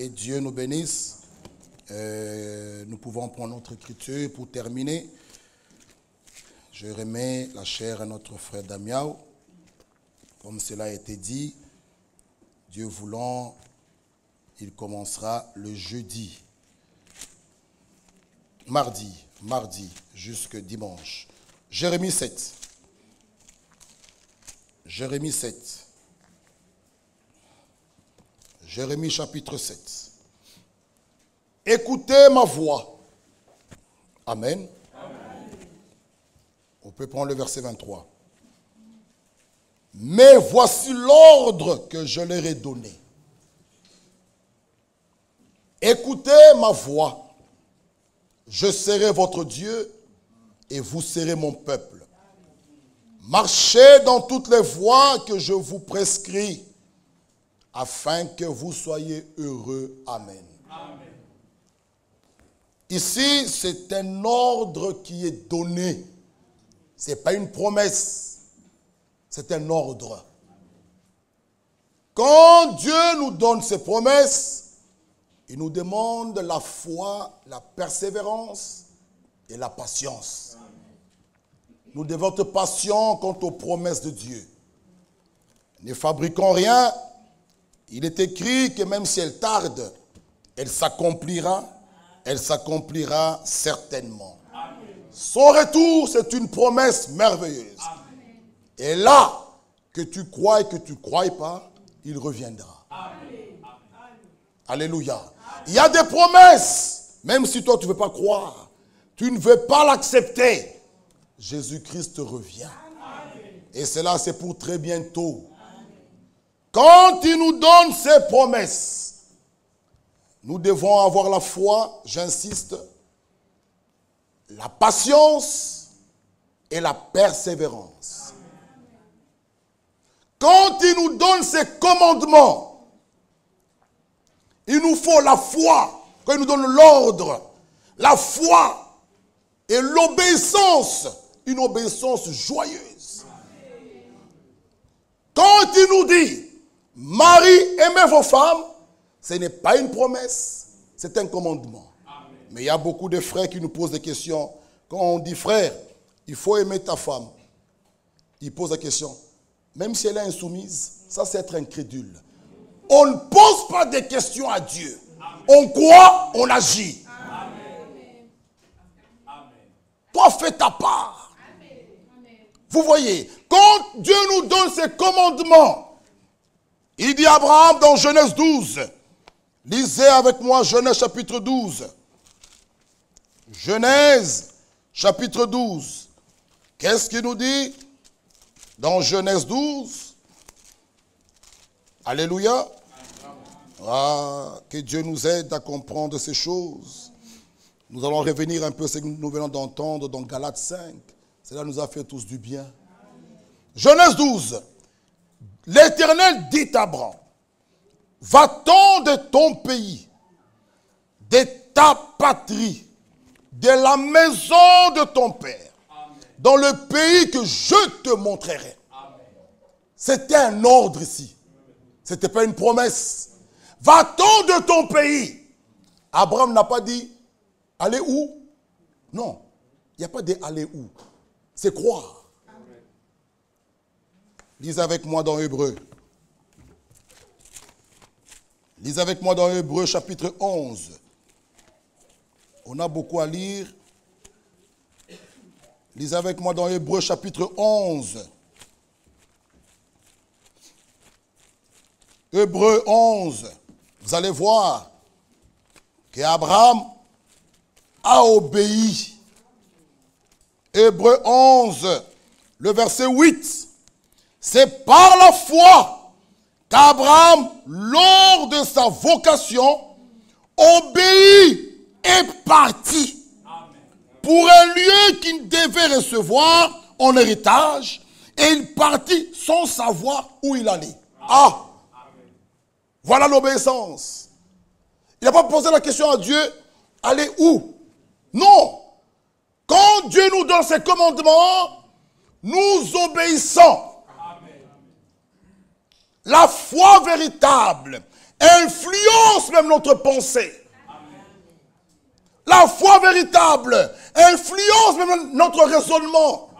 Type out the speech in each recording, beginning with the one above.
Que Dieu nous bénisse. Nous pouvons prendre notre écriture pour terminer. Je remets la chair à notre frère Damiao. Comme cela a été dit, Dieu voulant, il commencera le jeudi. Mardi, jusque dimanche. Jérémie 7. Jérémie 7. Jérémie chapitre 7. Écoutez ma voix. Amen. Amen. On peut prendre le verset 23. Mais voici l'ordre que je leur ai donné. Écoutez ma voix. Je serai votre Dieu et vous serez mon peuple. Marchez dans toutes les voies que je vous prescris, afin que vous soyez heureux. Amen. Amen. Ici, c'est un ordre qui est donné. Ce n'est pas une promesse. C'est un ordre. Quand Dieu nous donne ses promesses, il nous demande la foi, la persévérance et la patience. Nous devons être patients quant aux promesses de Dieu. Ne fabriquons rien. Il est écrit que même si elle tarde, elle s'accomplira certainement. Amen. Son retour, c'est une promesse merveilleuse. Amen. Et là, que tu crois et que tu ne crois pas, il reviendra. Amen. Alléluia. Amen. Il y a des promesses, même si toi tu ne veux pas croire, tu ne veux pas l'accepter. Jésus-Christ revient. Amen. Et cela, c'est pour très bientôt. Amen. Quand il nous donne ses promesses, nous devons avoir la foi, j'insiste, la patience et la persévérance. Quand il nous donne ses commandements, il nous faut la foi. Quand il nous donne l'ordre, la foi et l'obéissance, une obéissance joyeuse. Quand il nous dit, Marie, aimez vos femmes, ce n'est pas une promesse, c'est un commandement. Amen. Mais il y a beaucoup de frères qui nous posent des questions. Quand on dit, frère, il faut aimer ta femme, ils posent la question, même si elle est insoumise, ça c'est être incrédule. On ne pose pas de questions à Dieu. Amen. On croit, on agit. Amen. Toi, fais ta part. Amen. Vous voyez, quand Dieu nous donne ses commandements, il dit à Abraham dans Genèse 12, lisez avec moi Genèse chapitre 12. Genèse chapitre 12. Qu'est-ce qu'il nous dit dans Genèse 12? Alléluia. Ah, que Dieu nous aide à comprendre ces choses. Nous allons revenir un peu ce que nous venons d'entendre dans Galates 5. Cela nous a fait tous du bien. Genèse 12. L'Éternel dit à Abraham, va-t'en de ton pays, de ta patrie, de la maison de ton père, Amen, dans le pays que je te montrerai. C'était un ordre ici. Ce n'était pas une promesse. Va-t'en de ton pays. Abraham n'a pas dit, allez où? Non, il n'y a pas de aller où. C'est croire. Lisez avec moi dans Hébreu. Lisez avec moi dans Hébreu chapitre 11. On a beaucoup à lire. Lisez avec moi dans Hébreu chapitre 11. Hébreu 11. Vous allez voir qu'Abraham a obéi. Hébreu 11, le verset 8. C'est par la foi qu'Abraham, lors de sa vocation, obéit et partit pour un lieu qu'il devait recevoir en héritage, et il partit sans savoir où il allait. Ah! Voilà l'obéissance. Il n'a pas posé la question à Dieu, aller où? Non! Quand Dieu nous donne ses commandements, nous obéissons. La foi véritable influence même notre pensée. La foi véritable influence même notre raisonnement.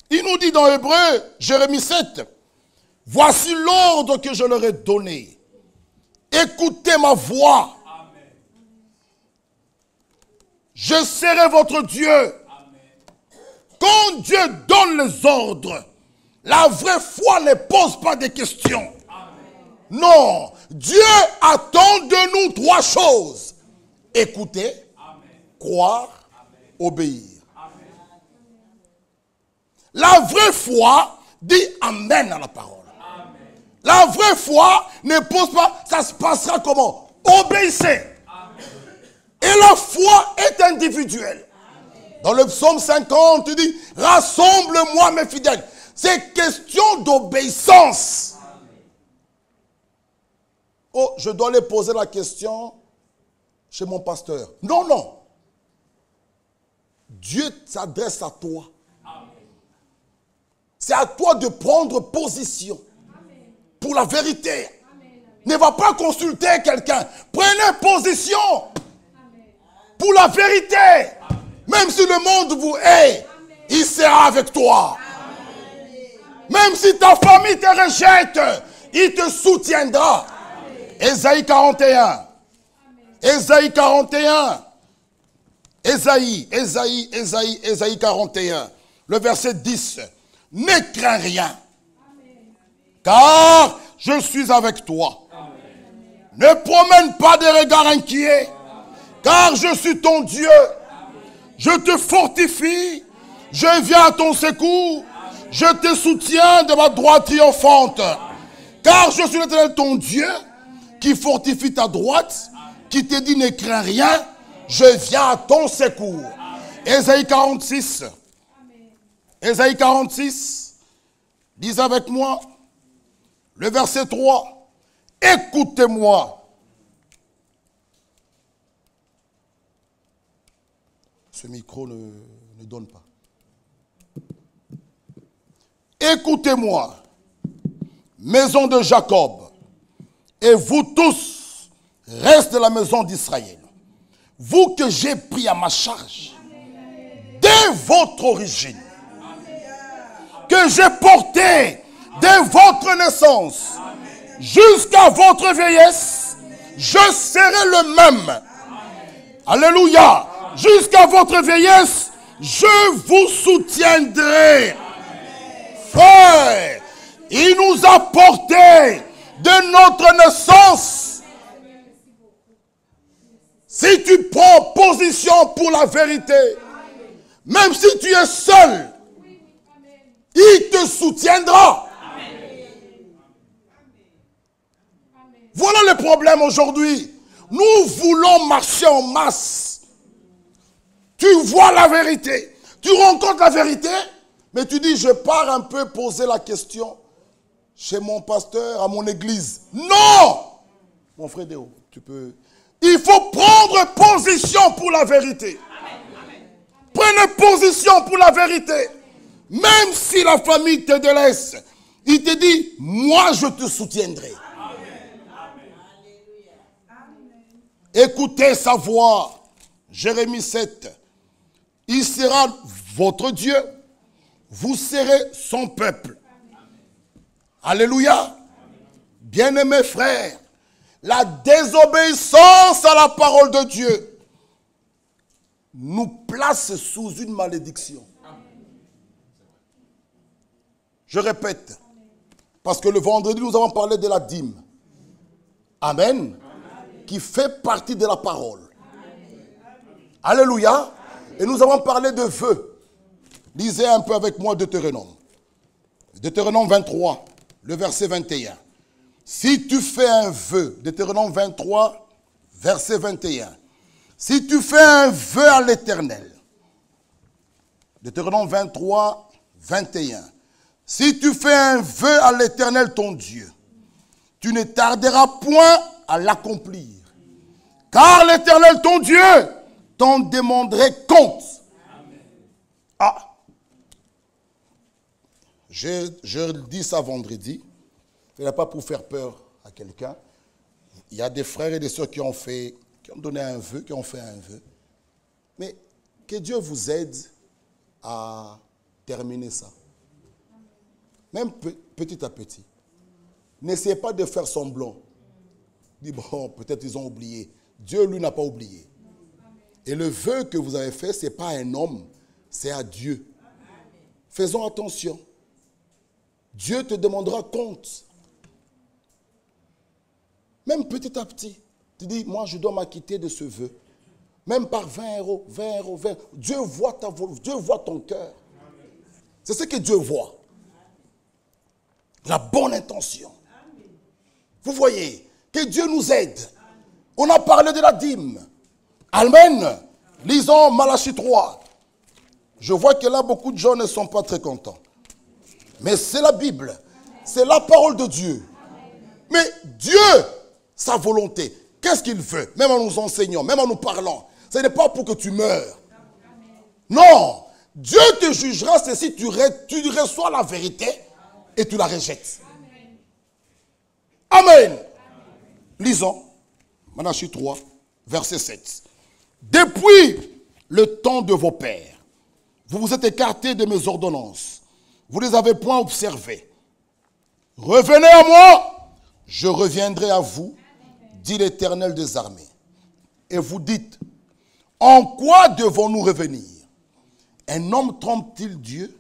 Il nous dit dans Hébreu, Jérémie 7, « Voici l'ordre que je leur ai donné. Écoutez ma voix. Je serai votre Dieu. » Quand Dieu donne les ordres, la vraie foi ne pose pas de questions. Non, Dieu attend de nous 3 choses. Écouter, croire, obéir. La vraie foi dit Amen à la parole. La vraie foi ne pose pas, ça se passera comment? Obéissez. Et la foi est individuelle. Dans le psaume 50, il dit, rassemble-moi mes fidèles. C'est question d'obéissance. Oh, je dois aller poser la question chez mon pasteur. Non, non. Dieu s'adresse à toi. C'est à toi de prendre position pour la vérité. Ne va pas consulter quelqu'un. Prenez position pour la vérité. Même si le monde vous hait, il sera avec toi. Même si ta famille te rejette, il te soutiendra. Ésaïe 41. Ésaïe 41. Ésaïe 41. Le verset 10. Ne crains rien. Car je suis avec toi. Ne promène pas des regards inquiets. Car je suis ton Dieu. Je te fortifie. Je viens à ton secours. Je te soutiens de ma droite triomphante. Car je suis l'Éternel ton Dieu, qui fortifie ta droite, qui te dit ne crains rien, je viens à ton secours. Ésaïe 46. Ésaïe 46. Dis avec moi, le verset 3. Écoutez-moi. Ce micro ne donne pas. Écoutez-moi, maison de Jacob, et vous tous, reste de la maison d'Israël, vous que j'ai pris à ma charge, dès votre origine, que j'ai porté dès votre naissance, jusqu'à votre vieillesse, je serai le même. Alléluia. Jusqu'à votre vieillesse, je vous soutiendrai. Frère, il nous a porté de notre naissance. Si tu prends position pour la vérité, même si tu es seul, il te soutiendra. Voilà le problème aujourd'hui. Nous voulons marcher en masse. Tu vois la vérité. Tu rencontres la vérité, mais tu dis, je pars un peu poser la question chez mon pasteur, à mon église. Non! Mon frère Déo, tu peux... Il faut prendre position pour la vérité. Prenez position pour la vérité. Même si la famille te délaisse, il te dit, moi je te soutiendrai. Écoutez sa voix. Jérémie 7. Il sera votre Dieu. Vous serez son peuple. Alléluia. Bien-aimés frères, la désobéissance à la parole de Dieu nous place sous une malédiction. Je répète, parce que le vendredi, nous avons parlé de la dîme. Amen. Qui fait partie de la parole. Alléluia. Et nous avons parlé de vœux. Lisez un peu avec moi Deutéronome. Deutéronome 23, le verset 21. Si tu fais un vœu, Deutéronome 23, verset 21. Si tu fais un vœu à l'Éternel, Deutéronome 23, 21. Si tu fais un vœu à l'Éternel ton Dieu, tu ne tarderas point à l'accomplir. Car l'Éternel ton Dieu t'en demanderait compte. Ah, je dis ça vendredi. Ce n'est pas pour faire peur à quelqu'un. Il y a des frères et des sœurs qui ont donné un vœu, qui ont fait un vœu. Mais que Dieu vous aide à terminer ça. Même petit à petit. N'essayez pas de faire semblant. Dis, bon, peut-être ils ont oublié. Dieu, lui, n'a pas oublié. Et le vœu que vous avez fait, ce n'est pas à un homme, c'est à Dieu. Faisons attention. Dieu te demandera compte. Même petit à petit. Tu dis, moi, je dois m'acquitter de ce vœu. Même par 20 euros, 20 euros, 20 euros. Dieu voit ta volonté, Dieu voit ton cœur. C'est ce que Dieu voit. La bonne intention. Vous voyez, que Dieu nous aide. On a parlé de la dîme. Amen. Lisons Malachie 3. Je vois que là, beaucoup de gens ne sont pas très contents. Mais c'est la Bible. C'est la parole de Dieu. Mais Dieu, sa volonté, qu'est-ce qu'il veut? Même en nous enseignant, même en nous parlant. Ce n'est pas pour que tu meurs. Non. Dieu te jugera si tu reçois la vérité et tu la rejettes. Amen. Lisons. Malachie 3, verset 7. Depuis le temps de vos pères, vous vous êtes écartés de mes ordonnances. Vous ne les avez point observées. Revenez à moi, je reviendrai à vous, dit l'Éternel des armées. Et vous dites, en quoi devons-nous revenir? Un homme trompe-t-il Dieu?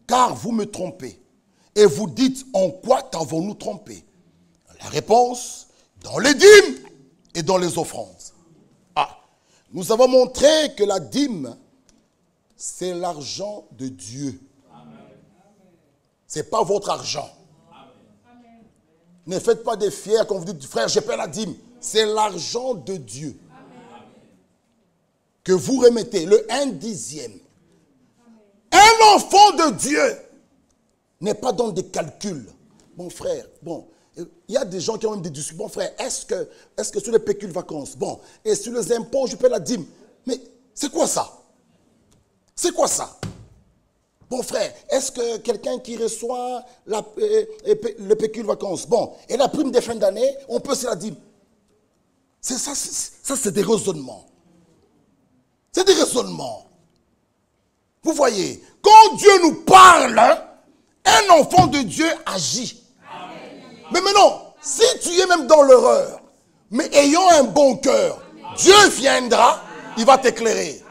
Car vous me trompez. Et vous dites, en quoi t'avons-nous trompé? La réponse, dans les dîmes et dans les offrandes. Ah, nous avons montré que la dîme, c'est l'argent de Dieu. Ce n'est pas votre argent. Amen. Ne faites pas des fiers quand vous dites, frère, je paie la dîme. C'est l'argent de Dieu. Amen. Que vous remettez, le 1/10. Un enfant de Dieu n'est pas dans des calculs. Mon frère, bon, il y a des gens qui ont même des discussions. Bon frère, est-ce que sur les pécules vacances, bon, et sur les impôts, je paie la dîme. Mais c'est quoi ça? C'est quoi ça? Bon frère, est-ce que quelqu'un qui reçoit le pécule vacances, bon, et la prime de fin d'année, on peut se la dîme? C'est ça, c'est des raisonnements. C'est des raisonnements. Vous voyez, quand Dieu nous parle, un enfant de Dieu agit. Amen. Mais maintenant, si tu es même dans l'erreur, mais ayant un bon cœur, Dieu viendra, il va t'éclairer.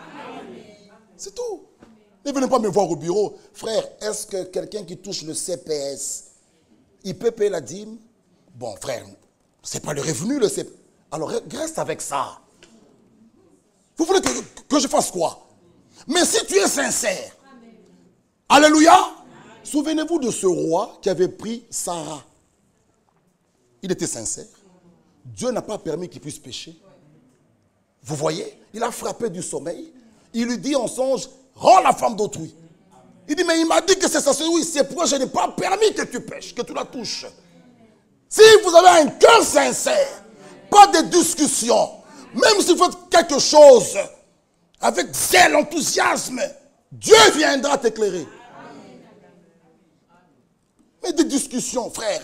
C'est tout. Ne venez pas me voir au bureau. Frère, est-ce que quelqu'un qui touche le CPS, il peut payer la dîme? Bon, frère, ce n'est pas le revenu, le CPS. Alors, reste avec ça. Vous voulez que je fasse quoi? Mais si tu es sincère, amen. Alléluia, souvenez-vous de ce roi qui avait pris Sarah. Il était sincère. Dieu n'a pas permis qu'il puisse pécher. Vous voyez, il a frappé du sommeil. Il lui dit en songe, rends la femme d'autrui. Il dit, mais il m'a dit que c'est ça. Oui, c'est pourquoi je n'ai pas permis que tu pêches, que tu la touches. Si vous avez un cœur sincère, pas de discussion, même si vous faites quelque chose avec zèle, enthousiasme, Dieu viendra t'éclairer. Mais des discussions, frère,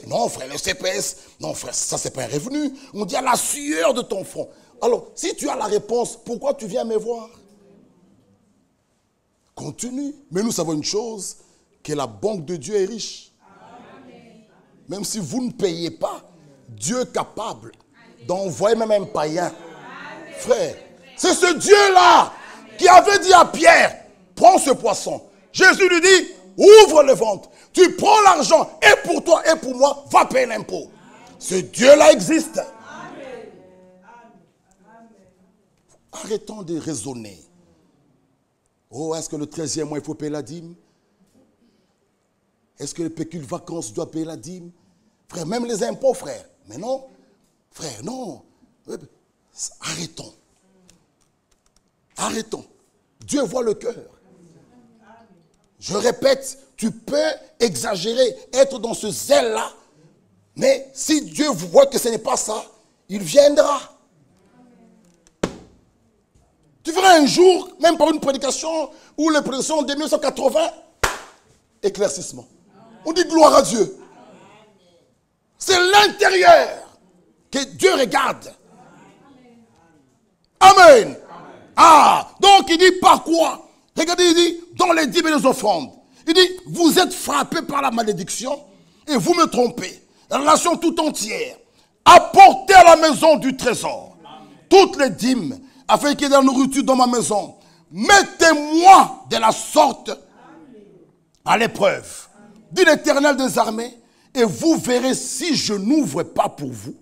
non frère, le CPS, non frère, ça c'est pas un revenu. On dit à la sueur de ton front. Alors, si tu as la réponse, pourquoi tu viens me voir? Continue. Mais nous savons une chose, que la banque de Dieu est riche. Amen. Même si vous ne payez pas, Dieu est capable d'envoyer même un païen. Amen. Frère, c'est ce Dieu-là qui avait dit à Pierre, prends ce poisson. Jésus lui dit, ouvre le ventre. Tu prends l'argent et pour toi et pour moi, va payer l'impôt. Ce Dieu-là existe. Amen. Arrêtons de raisonner. Oh, est-ce que le 13e mois, il faut payer la dîme? Est-ce que le pécule vacances doit payer la dîme? Frère, même les impôts, frère. Mais non. Frère, non. Arrêtons. Arrêtons. Dieu voit le cœur. Je répète, tu peux exagérer, être dans ce zèle-là. Mais si Dieu voit que ce n'est pas ça, il viendra. Tu feras un jour, même par une prédication, ou les prédications de 1980, éclaircissement. On dit gloire à Dieu. C'est l'intérieur que Dieu regarde. Amen. Ah, donc il dit par quoi? Regardez, il dit dans les dîmes et les offrandes. Il dit, vous êtes frappés par la malédiction et vous me trompez. La nation tout entière, apportez à la maison du trésor toutes les dîmes, afin qu'il y ait de la nourriture dans ma maison. Mettez-moi de la sorte à l'épreuve, dit l'Éternel des armées, et vous verrez si je n'ouvre pas pour vous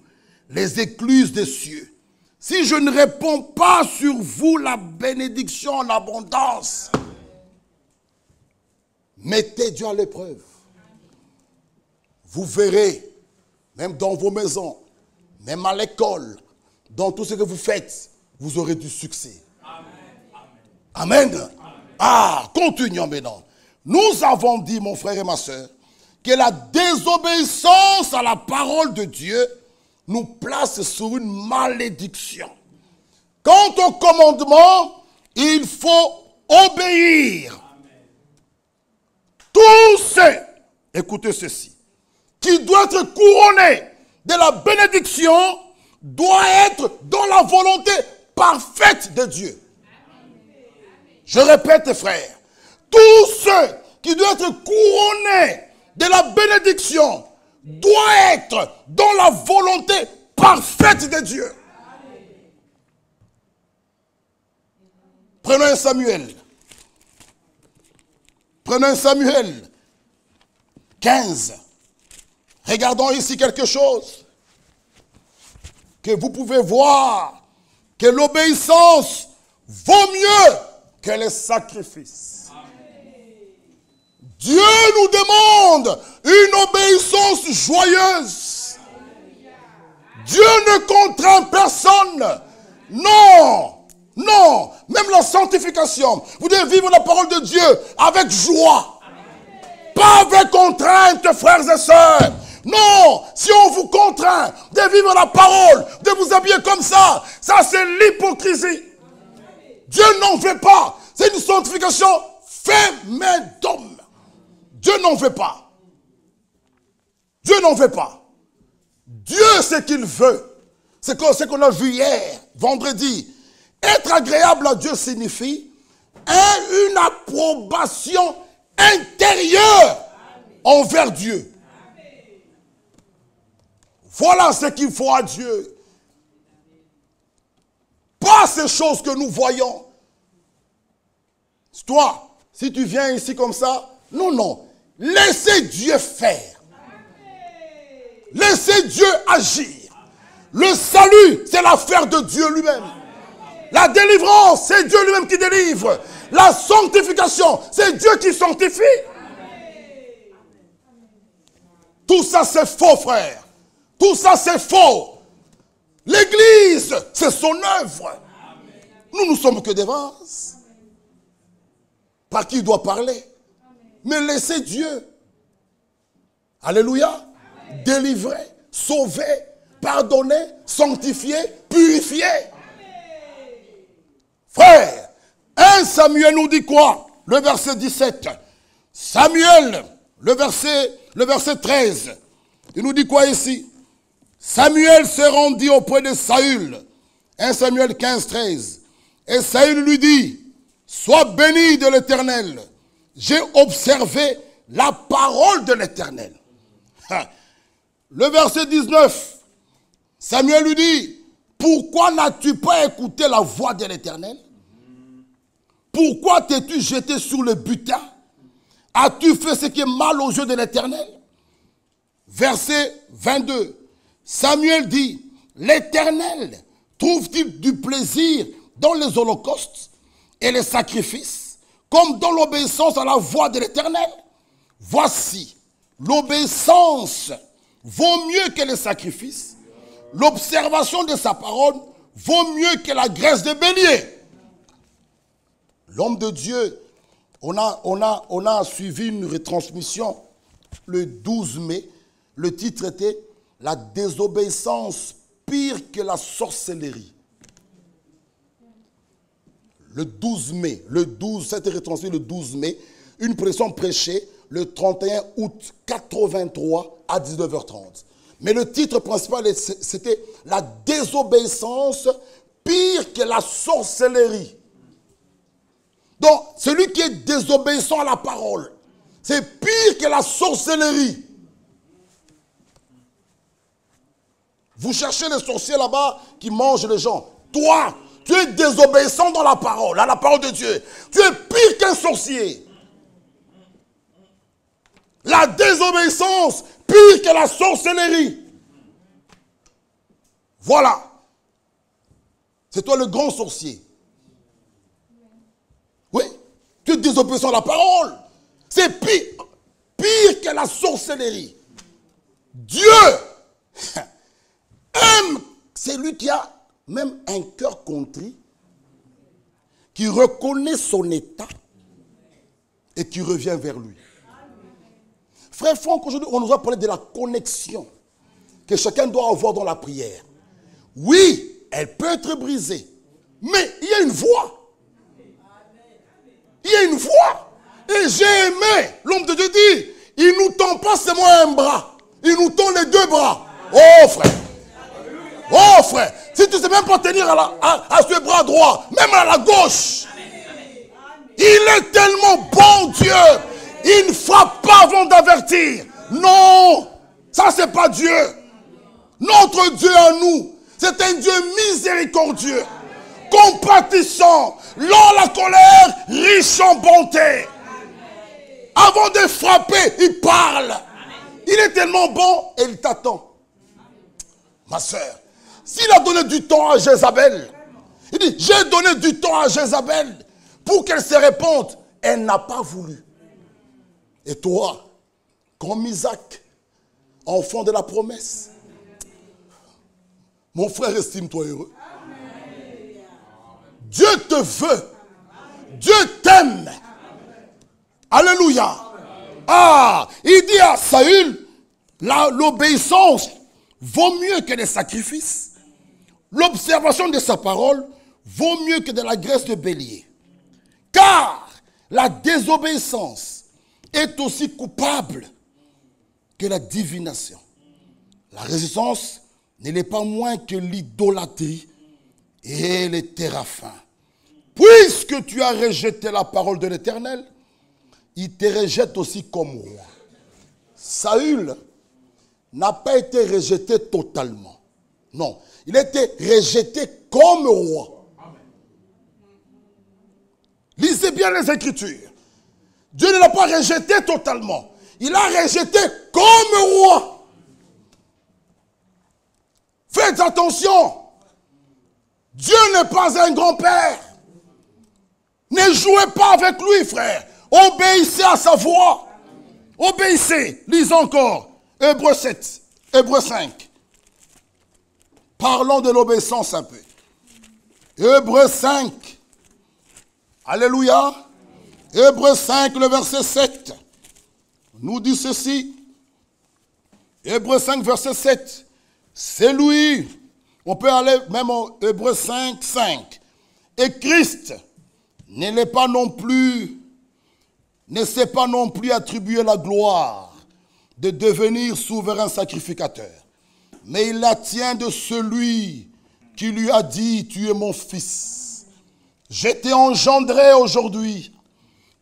les écluses des cieux. Si je ne réponds pas sur vous la bénédiction, l'abondance. Mettez Dieu à l'épreuve. Vous verrez, même dans vos maisons, même à l'école, dans tout ce que vous faites, vous aurez du succès. Amen. Amen. Ah, continuons maintenant. Nous avons dit, mon frère et ma soeur, que la désobéissance à la parole de Dieu nous place sur une malédiction. Quant au commandement, il faut obéir. Tous ceux, écoutez ceci, qui doit être couronné de la bénédiction, doit être dans la volonté parfaite de Dieu. Je répète, frères, tous ceux qui doivent être couronnés de la bénédiction doivent être dans la volonté parfaite de Dieu. Prenons un Samuel. Prenons un Samuel 15. Regardons ici quelque chose que vous pouvez voir, que l'obéissance vaut mieux que les sacrifices. Dieu nous demande une obéissance joyeuse. Dieu ne contraint personne. Non, non, même la sanctification. Vous devez vivre la parole de Dieu avec joie. Pas avec contrainte, frères et sœurs. Non, si on vous contraint de vivre la parole, de vous habiller comme ça c'est l'hypocrisie. Dieu n'en veut pas. C'est une sanctification fait main d'homme. Dieu n'en veut pas. Dieu n'en veut pas. Dieu, ce qu'il veut, c'est ce qu'on a vu hier, vendredi. Être agréable à Dieu signifie une approbation intérieure envers Dieu. Voilà ce qu'il faut à Dieu. Pas ces choses que nous voyons. Toi, si tu viens ici comme ça, non, non. Laissez Dieu faire. Laissez Dieu agir. Le salut, c'est l'affaire de Dieu lui-même. La délivrance, c'est Dieu lui-même qui délivre. La sanctification, c'est Dieu qui sanctifie. Tout ça, c'est faux, frère. Tout ça, c'est faux. L'église, c'est son œuvre. Nous ne sommes que des vases. Par qui il doit parler? Mais laissez Dieu. Alléluia. Délivrer, sauver, pardonner, sanctifier, purifier. Frère, 1 Samuel nous dit quoi? Le verset 17. Samuel, le verset 13. Il nous dit quoi ici? Samuel se rendit auprès de Saül. 1 Samuel 15, 13. Et Saül lui dit, sois béni de l'Éternel. J'ai observé la parole de l'Éternel. Le verset 19. Samuel lui dit, pourquoi n'as-tu pas écouté la voix de l'Éternel? Pourquoi t'es-tu jeté sur le butin? As-tu fait ce qui est mal aux yeux de l'Éternel? Verset 22. Samuel dit, l'Éternel trouve-t-il du plaisir dans les holocaustes et les sacrifices, comme dans l'obéissance à la voix de l'Éternel? Voici, l'obéissance vaut mieux que les sacrifices. L'observation de sa parole vaut mieux que la graisse de bélier. L'homme de Dieu, on a suivi une retransmission le 12 mai. Le titre était « La désobéissance pire que la sorcellerie ». Le 12 mai, ça a été retransmis le 12 mai, une prédication prêchée le 31 août 83 à 19h30. Mais le titre principal, c'était la désobéissance pire que la sorcellerie. Donc, celui qui est désobéissant à la parole, c'est pire que la sorcellerie. Vous cherchez les sorciers là-bas qui mangent les gens. Toi, tu es désobéissant dans la parole, à la parole de Dieu. Tu es pire qu'un sorcier. La désobéissance, pire que la sorcellerie. Voilà. C'est toi le grand sorcier. Oui, tu es désobéissant à la parole. C'est pire que la sorcellerie. Dieu aime celui qui a même un cœur contrit, qui reconnaît son état et qui revient vers lui. Frère Franck, aujourd'hui, on nous a parlé de la connexion que chacun doit avoir dans la prière. Oui, elle peut être brisée, mais il y a une voie. Il y a une voie. Et j'ai aimé, l'homme de Dieu dit, il ne nous tend pas seulement un bras, il nous tend les deux bras. Oh frère. Oh frère, si tu ne sais même pas tenir à ce bras droit, même à la gauche, il est tellement bon Dieu, il ne frappe pas avant d'avertir. Non, ça c'est pas Dieu. Notre Dieu à nous, c'est un Dieu miséricordieux, compatissant, lent la colère, riche en bonté. Avant de frapper, il parle. Il est tellement bon et il t'attend. Ma soeur, s'il a donné du temps à Jézabel, il dit, j'ai donné du temps à Jézabel pour qu'elle se répande. Elle n'a pas voulu. Et toi, comme Isaac, enfant de la promesse, mon frère, estime-toi heureux. Dieu te veut. Dieu t'aime. Alléluia. Ah, il dit à Saül, l'obéissance vaut mieux que les sacrifices. L'observation de sa parole vaut mieux que de la graisse de bélier. Car la désobéissance est aussi coupable que la divination. La résistance n'est pas moins que l'idolâtrie et les téraphins. Puisque tu as rejeté la parole de l'Éternel, il te rejette aussi comme roi. Saül n'a pas été rejeté totalement. Non, il a été rejeté comme roi. Lisez bien les Écritures. Dieu ne l'a pas rejeté totalement. Il l'a rejeté comme roi. Faites attention. Dieu n'est pas un grand-père. Ne jouez pas avec lui, frère. Obéissez à sa voix. Obéissez. Lisons encore. Hébreux 7. Hébreux 5. Parlons de l'obéissance un peu. Hébreux 5. Alléluia. Hébreux 5, le verset 7. Nous dit ceci. Hébreux 5, verset 7. C'est lui. On peut aller même au Hébreux 5, 5. Et Christ ne s'est pas non plus attribué la gloire de devenir souverain sacrificateur. Mais il la tient de celui qui lui a dit, tu es mon fils. Je t'ai engendré aujourd'hui.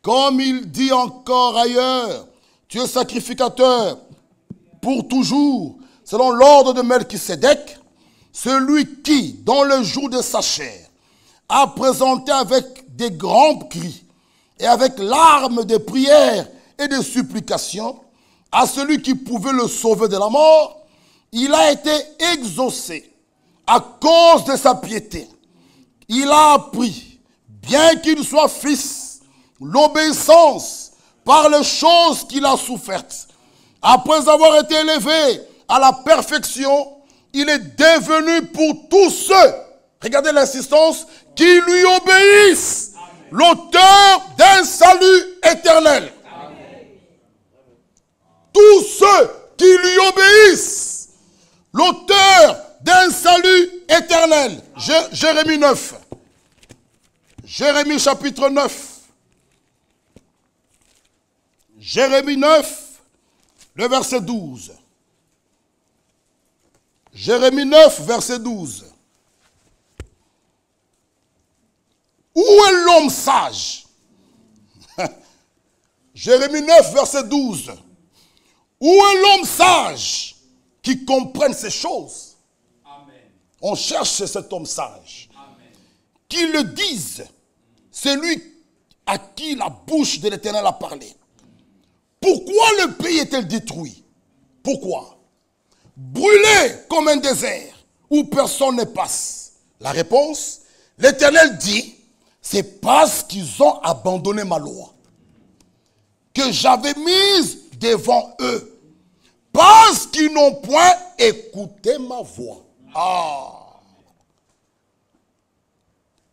Comme il dit encore ailleurs, tu es sacrificateur pour toujours, selon l'ordre de Melchisédek, celui qui, dans le jour de sa chair, a présenté avec des grands cris et avec larmes de prières et de supplications à celui qui pouvait le sauver de la mort, il a été exaucé à cause de sa piété. Il a appris, bien qu'il soit fils, l'obéissance par les choses qu'il a souffertes. Après avoir été élevé à la perfection, il est devenu pour tous ceux, regardez l'insistance, qui lui obéissent, l'auteur d'un salut éternel. Amen. Tous ceux qui lui obéissent, l'auteur d'un salut éternel. Jérémie 9. Jérémie chapitre 9. Jérémie 9, le verset 12. Jérémie 9, verset 12. Où est l'homme sage? Jérémie 9, verset 12. Où est l'homme sage qui comprenne ces choses? Amen. On cherche cet homme sage. Amen. Qui le dise, celui à qui la bouche de l'Éternel a parlé. Pourquoi le pays est-il détruit? Pourquoi? Brûlé comme un désert où personne ne passe. La réponse, l'Éternel dit, c'est parce qu'ils ont abandonné ma loi que j'avais mise devant eux, parce qu'ils n'ont point écouté ma voix. Ah!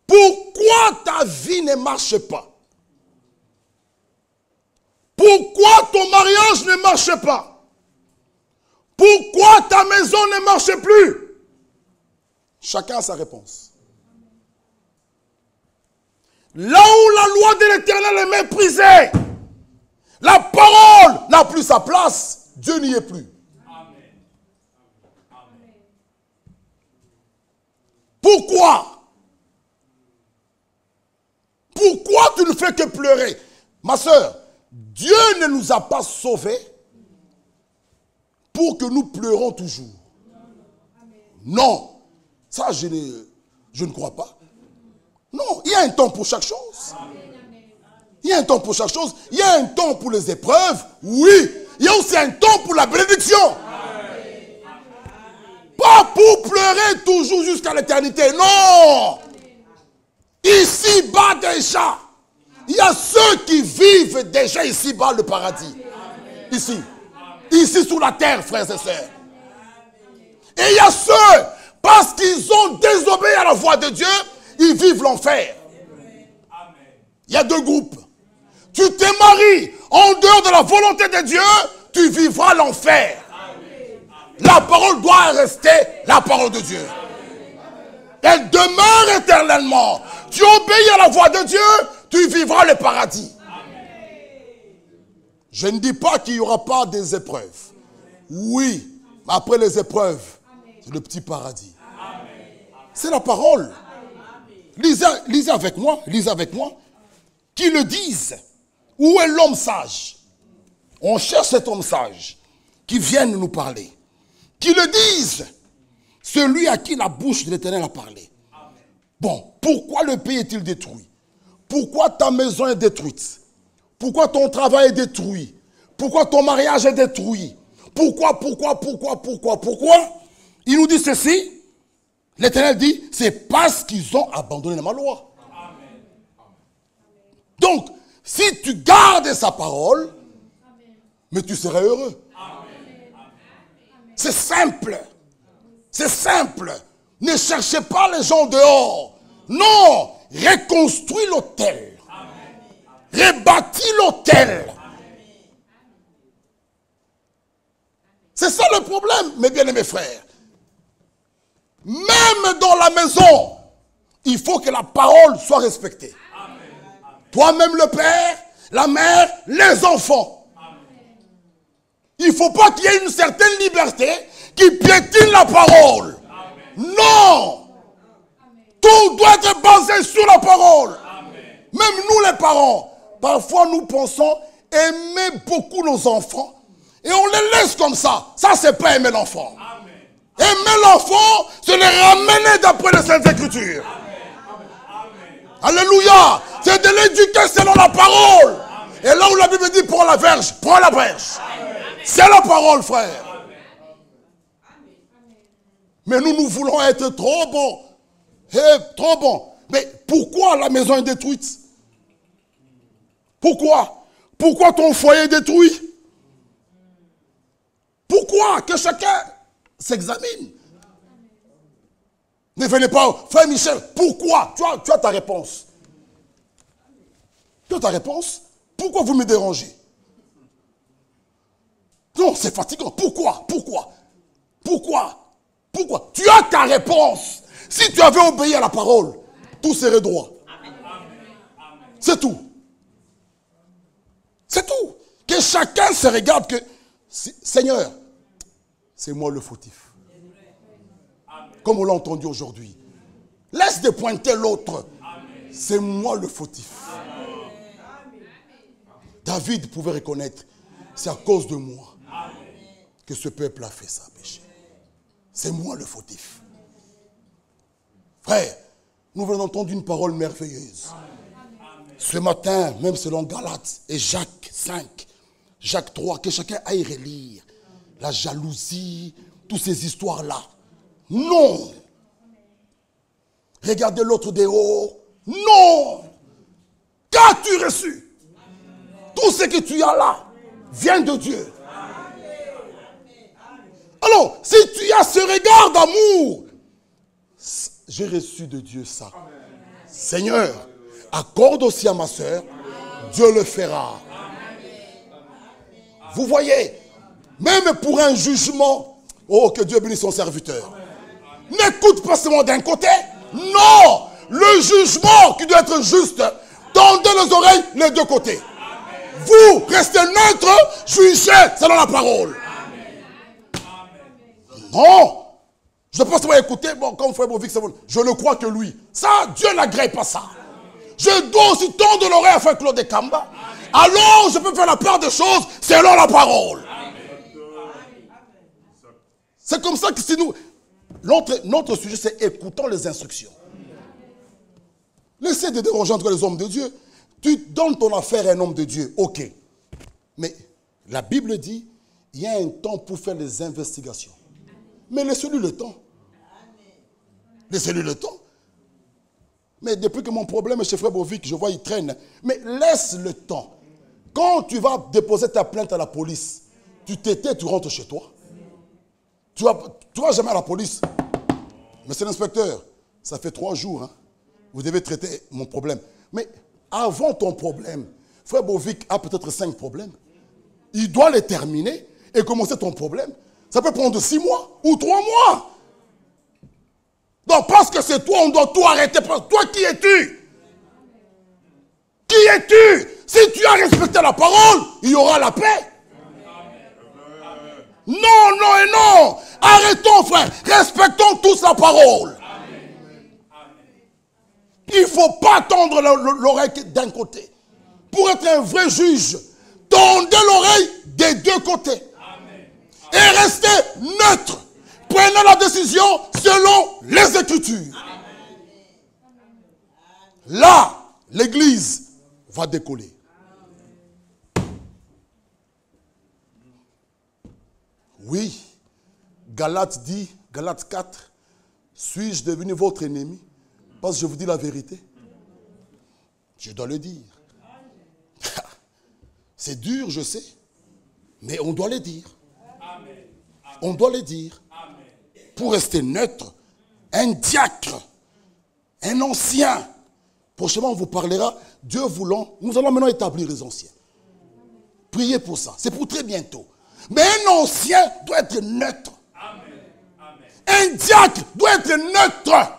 Pourquoi ta vie ne marche pas? Pourquoi ton mariage ne marche pas? Pourquoi ta maison ne marche plus? Chacun a sa réponse. Là où la loi de l'Éternel est méprisée, la parole n'a plus sa place, Dieu n'y est plus. Amen. Amen. Pourquoi? Pourquoi tu ne fais que pleurer? Ma soeur, Dieu ne nous a pas sauvés pour que nous pleurons toujours. Non, ça je ne crois pas. Non, il y a un temps pour chaque chose. Il y a un temps pour chaque chose. Il y a un temps pour les épreuves, oui. Il y a aussi un temps pour la bénédiction. Pas pour pleurer toujours jusqu'à l'éternité. Non. Ici-bas déjà. Il y a ceux qui vivent déjà ici-bas le paradis. Ici. Ici sur la terre, frères et sœurs. Et il y a ceux, parce qu'ils ont désobéi à la voix de Dieu, ils vivent l'enfer. Il y a deux groupes. Tu te maries en dehors de la volonté de Dieu, tu vivras l'enfer. La parole doit rester la parole de Dieu. Elle demeure éternellement. Tu obéis à la voix de Dieu, tu vivras le paradis. Je ne dis pas qu'il n'y aura pas des épreuves. Oui, mais après les épreuves, c'est le petit paradis. C'est la parole. Lisez avec moi, lisez avec moi. Qui le disent. Où est l'homme sage? On cherche cet homme sage qui vienne nous parler. Qui le disent. Celui à qui la bouche de l'Éternel a parlé. Bon, pourquoi le pays est-il détruit? Pourquoi ta maison est détruite? Pourquoi ton travail est détruit? Pourquoi ton mariage est détruit? Pourquoi? Il nous dit ceci. L'Éternel dit, c'est parce qu'ils ont abandonné ma loi. Amen. Donc, si tu gardes sa parole, mais tu serais heureux. C'est simple. C'est simple. Ne cherchez pas les gens dehors. Non, reconstruis l'autel. Rebâtis l'autel. C'est ça le problème, mes bien-aimés frères. Même dans la maison, il faut que la parole soit respectée. Toi-même le père, la mère, les enfants. Il ne faut pas qu'il y ait une certaine liberté qui piétine la parole. Non. Tout doit être basé sur la parole. Même nous les parents, parfois nous pensons aimer beaucoup nos enfants et on les laisse comme ça. Ça, c'est pas aimer l'enfant. Aimer l'enfant, c'est le ramener d'après les Saintes Écritures. Alléluia. C'est de l'éduquer selon la parole. Et là où la Bible dit prends la verge, prends la verge. C'est la parole, frère. Mais nous voulons être trop bons. Trop bons. Mais pourquoi la maison est détruite? Pourquoi? Pourquoi ton foyer est détruit? Pourquoi? Que chacun s'examine. Ne venez pas, frère Michel, pourquoi? Tu as ta réponse. Tu as ta réponse. Pourquoi vous me dérangez? Non, c'est fatigant. Pourquoi? Tu as ta réponse. Si tu avais obéi à la parole, tout serait droit. C'est tout. C'est tout. Que chacun se regarde que, Seigneur, c'est moi le fautif. Comme on l'a entendu aujourd'hui. Laisse de pointer l'autre. C'est moi le fautif. David pouvait reconnaître, c'est à cause de moi que ce peuple a fait ça, péché. C'est moi le fautif. Frère, nous venons d'entendre une parole merveilleuse. Ce matin, même selon Galates et Jacques 5, Jacques 3, que chacun aille relire la jalousie, toutes ces histoires-là. Non. Regardez l'autre de haut. Non. Qu'as-tu reçu? Tout ce que tu as là vient de Dieu. Alors, si tu as ce regard d'amour, j'ai reçu de Dieu ça. Seigneur, accorde aussi à ma soeur, Dieu le fera. Vous voyez, même pour un jugement, oh, que Dieu bénisse son serviteur. N'écoute pas seulement d'un côté. Non, le jugement qui doit être juste, tendez les oreilles les deux côtés. Vous restez neutre, jugez selon la parole. Non, je ne peux pas seulement écouter, bon, comme frère Bovic, je le crois que lui. Ça, Dieu n'agrée pas ça. Je dois aussi tendre l'oreille à frère Claude Kamba. Alors, je peux faire la part des choses selon la parole. C'est comme ça que si nous... Notre sujet, c'est écoutons les instructions. Laissez de déranger entre les hommes de Dieu. Tu donnes ton affaire à un homme de Dieu, ok. Mais la Bible dit, il y a un temps pour faire les investigations. Mais laissez-lui le temps. Laissez-lui le temps. Mais depuis que mon problème est chez frère Bovic, je vois il traîne. Mais laisse le temps. Quand tu vas déposer ta plainte à la police, tu t'étais, tu rentres chez toi. Tu vas jamais à la police. Monsieur l'inspecteur, ça fait 3 jours. Hein. Vous devez traiter mon problème. Mais avant ton problème, frère Bovic a peut-être 5 problèmes. Il doit les terminer et commencer ton problème. Ça peut prendre 6 mois ou 3 mois. Donc parce que c'est toi, on doit tout arrêter. Toi, qui es-tu? Qui es-tu? Si tu as respecté la parole, il y aura la paix. Non, non et non. Arrêtons, frère. Respectons tous la parole. Il ne faut pas tendre l'oreille d'un côté. Pour être un vrai juge, tendez l'oreille des deux côtés. Et restez neutre. Prenez la décision selon les Écritures. Là, l'Église va décoller. Oui, Galates dit, Galates 4, suis-je devenu votre ennemi parce que je vous dis la vérité? Je dois le dire. C'est dur, je sais, mais on doit le dire. On doit le dire. Pour rester neutre, un diacre, un ancien. Prochainement, on vous parlera, Dieu voulant, nous allons maintenant établir les anciens. Priez pour ça, c'est pour très bientôt. Mais un ancien doit être neutre. Un diacre doit être neutre.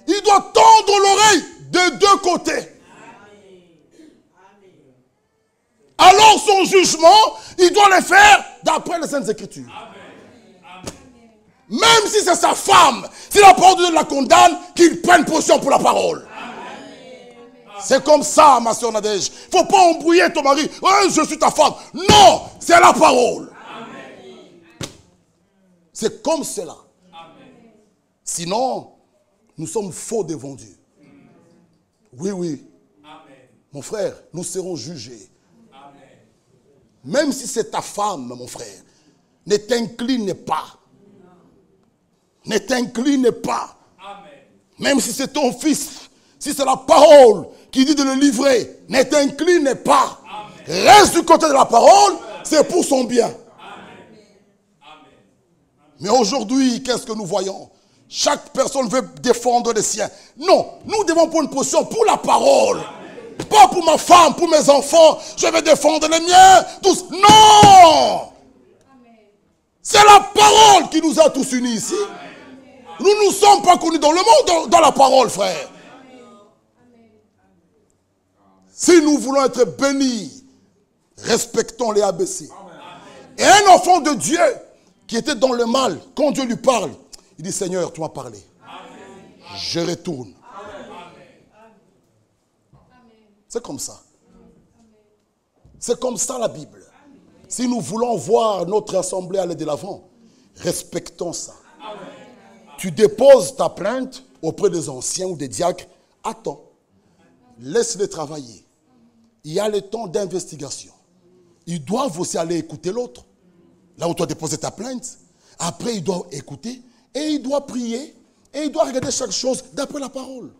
Il doit tendre l'oreille de deux côtés. Alors son jugement, il doit le faire d'après les Saintes Écritures. Même si c'est sa femme, si la parole de Dieu la condamne, qu'il prenne position pour la parole. C'est comme ça, ma soeur Nadège. Il ne faut pas embrouiller ton mari. Oh, je suis ta femme. Non, c'est la parole. C'est comme cela. Sinon, nous sommes faux devant Dieu. Oui, oui. Mon frère, nous serons jugés. Même si c'est ta femme, mon frère, ne t'incline pas. Ne t'incline pas. Même si c'est ton fils, si c'est la parole qui dit de le livrer, ne t'incline pas. Reste du côté de la parole, c'est pour son bien. Mais aujourd'hui, qu'est-ce que nous voyons? Chaque personne veut défendre les siens. Non, nous devons prendre une position pour la parole. Pas pour ma femme, pour mes enfants. Je vais défendre les miens. Tous. Non! C'est la parole qui nous a tous unis ici. Nous ne nous sommes pas connus dans le monde, dans la parole, frère. Si nous voulons être bénis, respectons les ABC. Et un enfant de Dieu qui était dans le mal, quand Dieu lui parle, Il dit, Seigneur, tu m'as parlé. Je retourne. C'est comme ça. C'est comme ça la Bible. Si nous voulons voir notre assemblée aller de l'avant, respectons ça. Tu déposes ta plainte auprès des anciens ou des diacres. Attends. Laisse-les travailler. Il y a le temps d'investigation. Ils doivent aussi aller écouter l'autre. Là où tu as déposé ta plainte. Après, ils doivent écouter. Et ils doivent prier. Et ils doivent regarder chaque chose d'après la parole.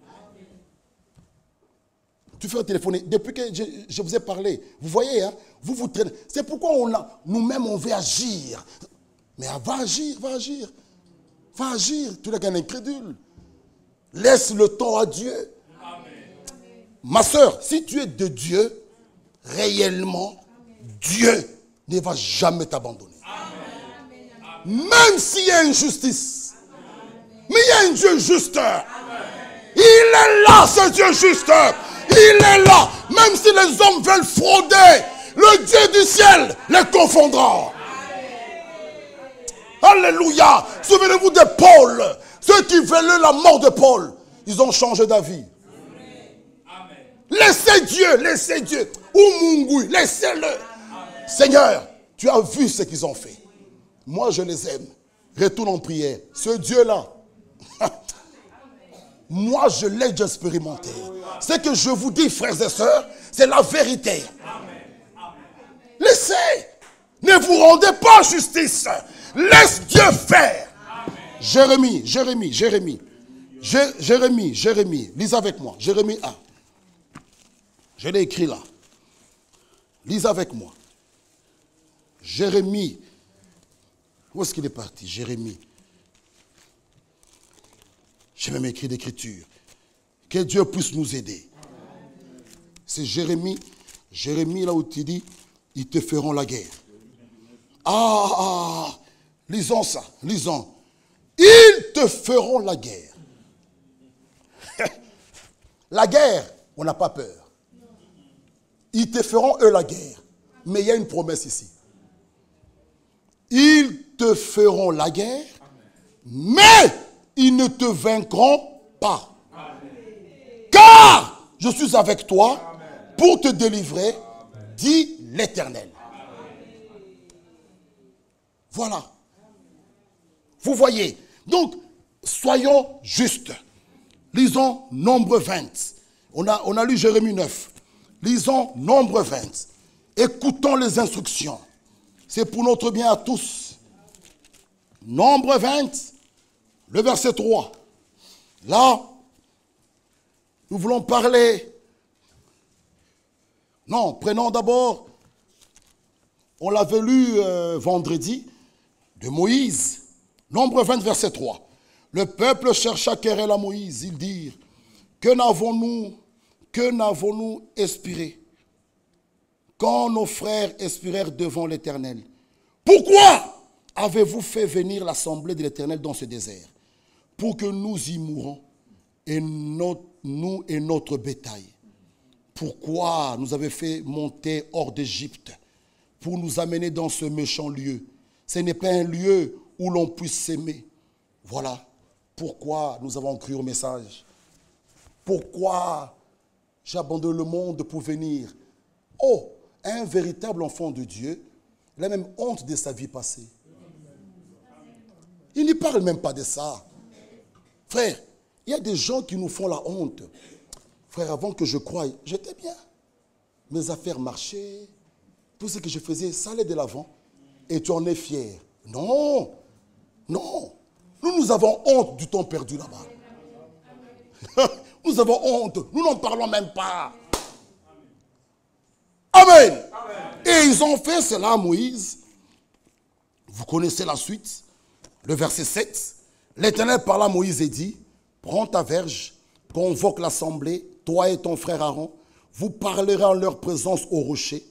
Tu fais téléphoner. Depuis que je vous ai parlé, vous voyez, hein, vous traînez. C'est pourquoi nous-mêmes, on veut agir. Mais va agir, va agir. Va agir. Tu n'es qu'un incrédule. Laisse le temps à Dieu. Amen. Ma soeur, si tu es de Dieu, réellement, Dieu ne va jamais t'abandonner. Même s'il y a injustice. Mais il y a un Dieu juste. Il est là, ce Dieu juste. Il est là. Même si les hommes veulent frauder, le Dieu du ciel les confondra. Alléluia. Souvenez-vous de Paul. Ceux qui veulent la mort de Paul, ils ont changé d'avis. Laissez Dieu. Ou Mungu, laissez-le. Seigneur, tu as vu ce qu'ils ont fait. Moi, je les aime. Retourne en prière. Ce Dieu-là, moi, je l'ai déjà expérimenté. Ce que je vous dis, frères et sœurs, c'est la vérité. Laissez. Ne vous rendez pas justice. Laisse Dieu faire. Jérémie. Lisez avec moi. Jérémie 1. Je l'ai écrit là. Lisez avec moi. Jérémie. Où est-ce qu'il est parti? Jérémie. J'ai même écrit d'écriture. Que Dieu puisse nous aider. C'est Jérémie. Jérémie, là où tu dis, ils te feront la guerre. Lisons ça. Lisons. Ils te feront la guerre. La guerre, on n'a pas peur. Ils te feront eux la guerre. Mais il y a une promesse ici. Ils te feront la guerre, mais ils ne te vaincront pas. Car je suis avec toi pour te délivrer, dit l'Éternel. Voilà. Vous voyez. Donc, soyons justes. Lisons Nombre 20. On a lu Jérémie 9. Lisons Nombre 20. Écoutons les instructions. C'est pour notre bien à tous. Nombre 20, le verset 3. Là, nous voulons parler. Non, prenons d'abord, on l'avait lu vendredi, de Moïse. Nombre 20, verset 3. Le peuple chercha querelle à Moïse. Ils dirent, que n'avons-nous expiré quand nos frères expirèrent devant l'Éternel? Pourquoi avez-vous fait venir l'assemblée de l'Éternel dans ce désert? Pour que nous y mourons, et nous et notre bétail. Pourquoi nous avez fait monter hors d'Égypte pour nous amener dans ce méchant lieu? Ce n'est pas un lieu où l'on puisse s'aimer. Voilà pourquoi nous avons cru au message. Pourquoi j'abandonne le monde pour venir. Oh, un véritable enfant de Dieu, il a même honte de sa vie passée. Il ne parle même pas de ça. Frère, il y a des gens qui nous font la honte. Frère, avant que je croie, j'étais bien. Mes affaires marchaient. Tout ce que je faisais, ça allait de l'avant. Et tu en es fier. Non. Non. Nous avons honte du temps perdu là-bas. Nous avons honte. Nous n'en parlons même pas. Amen. Et ils ont fait cela à Moïse. Vous connaissez la suite. Le verset 7. L'Éternel parla à Moïse et dit, prends ta verge, convoque l'assemblée, toi et ton frère Aaron, vous parlerez en leur présence au rocher,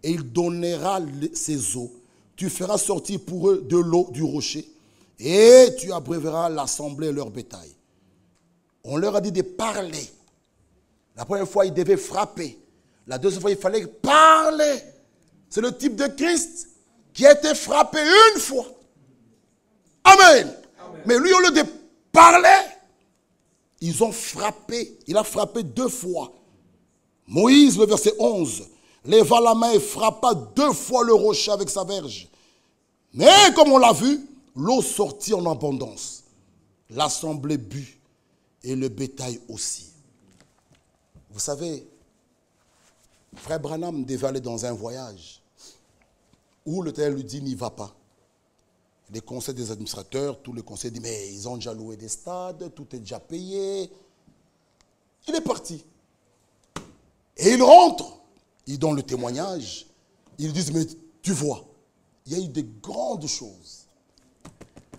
et il donnera ses eaux. Tu feras sortir pour eux de l'eau du rocher, et tu abreuveras l'assemblée et leur bétail. On leur a dit de parler. La première fois, ils devaient frapper. La deuxième fois, il fallait parler. C'est le type de Christ qui a été frappé une fois. Amen. Mais lui, au lieu de parler, ils ont frappé. Il a frappé 2 fois. Moïse, le verset 11, leva la main et frappa 2 fois le rocher avec sa verge. Mais comme on l'a vu, l'eau sortit en abondance. L'assemblée but et le bétail aussi. Vous savez, frère Branham devait aller dans un voyage où l'Éternel lui dit, n'y va pas. Les conseils des administrateurs, tous les conseils disent, mais ils ont déjà loué des stades, tout est déjà payé. Il est parti. Et il rentre. Il donne le témoignage. Ils disent, mais tu vois, il y a eu de grandes choses.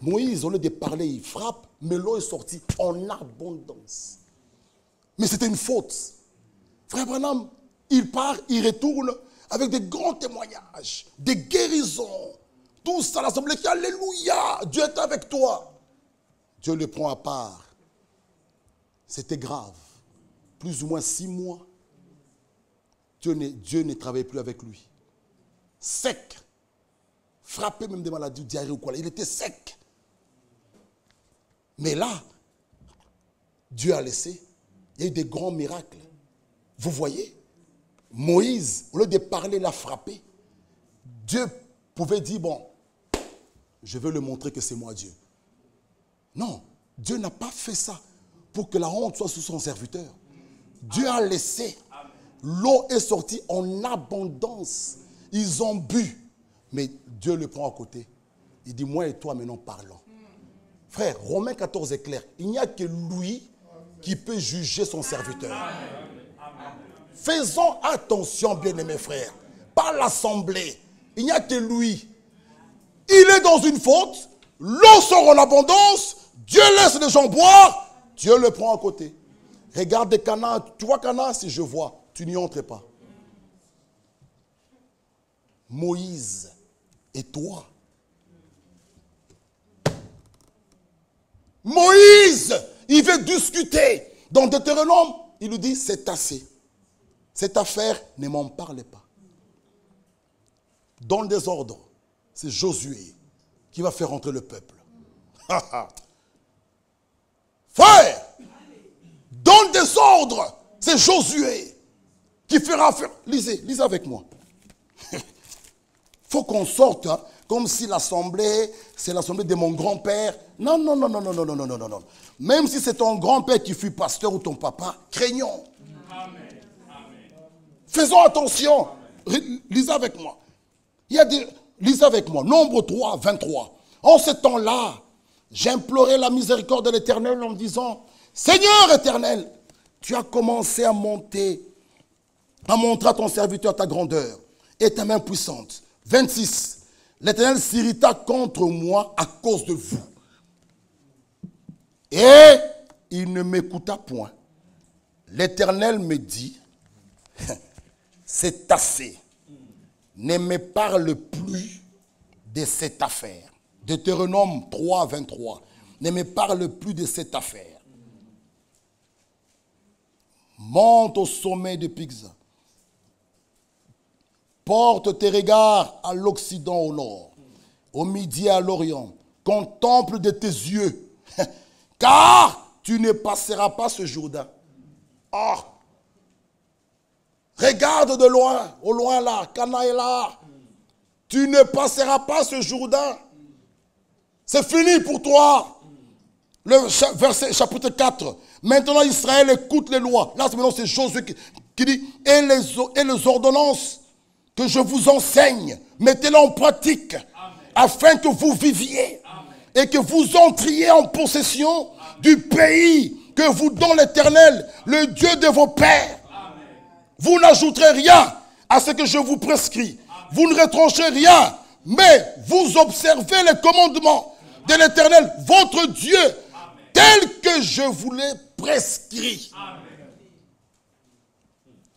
Moïse, au lieu de parler, il frappe, mais l'eau est sortie en abondance. Mais c'était une faute. Frère Branham, il part, il retourne avec des grands témoignages, des guérisons. Tout ça, l'assemblée qui, alléluia, Dieu est avec toi. Dieu le prend à part. C'était grave. Plus ou moins 6 mois. Dieu ne travaillait plus avec lui. Sec. Frappé même des maladies, diarrhée ou quoi. Il était sec. Mais là, Dieu a laissé. Il y a eu des grands miracles. Vous voyez, Moïse, au lieu de parler, l'a frappé. Dieu pouvait dire, bon, je veux le montrer que c'est moi Dieu. Non, Dieu n'a pas fait ça pour que la honte soit sous son serviteur. Dieu a laissé. L'eau est sortie en abondance. Ils ont bu. Mais Dieu le prend à côté. Il dit, moi et toi, maintenant parlons. Frère, Romains 14 est clair. Il n'y a que lui qui peut juger son serviteur. Faisons attention, bien-aimés frères. Par l'assemblée, il n'y a que lui. Il est dans une faute. L'eau sort en abondance. Dieu laisse les gens boire. Dieu le prend à côté. Regarde Cana. Tu vois Cana? Si je vois, tu n'y entres pas. Moïse et toi. Moïse, il veut discuter. Dans Deutéronome, il lui dit, c'est assez. Cette affaire, ne m'en parlez pas. Dans le désordre, c'est Josué qui va faire entrer le peuple. Frère, dans le désordre, c'est Josué qui fera faire. Lisez avec moi. Il faut qu'on sorte, hein, comme si l'assemblée, c'est l'assemblée de mon grand-père. Non. Même si c'est ton grand-père qui fut pasteur ou ton papa, craignons. Amen. Faisons attention. Lisez avec moi. Lisez avec moi. Nombre 3, 23. En ce temps-là, j'implorais la miséricorde de l'Éternel en me disant, Seigneur éternel, tu as commencé à montrer à ton serviteur ta grandeur et ta main puissante. 26. L'Éternel s'irrita contre moi à cause de vous. Et il ne m'écouta point. L'Éternel me dit, c'est assez. Ne me parle plus de cette affaire. Deutéronome 3, 23. Ne me parle plus de cette affaire. Monte au sommet de Pisa. Porte tes regards à l'Occident, au nord, au midi, à l'Orient. Contemple de tes yeux, car tu ne passeras pas ce Jourdain. Oh. Regarde de loin, au loin là, Cana est là. Tu ne passeras pas ce Jourdain. C'est fini pour toi. Le verset chapitre 4. Maintenant Israël écoute les lois. Là maintenant c'est Josué qui dit, et les ordonnances que je vous enseigne, mettez-les en pratique. Amen. Afin que vous viviez. Amen. Et que vous entriez en possession. Amen. Du pays que vous donne l'Éternel, le Dieu de vos pères. Amen. Vous n'ajouterez rien à ce que je vous prescris. Amen. Vous ne retrancherez rien, mais vous observez les commandements de l'Éternel, votre Dieu, tel que je vous l'ai prescrit. Amen.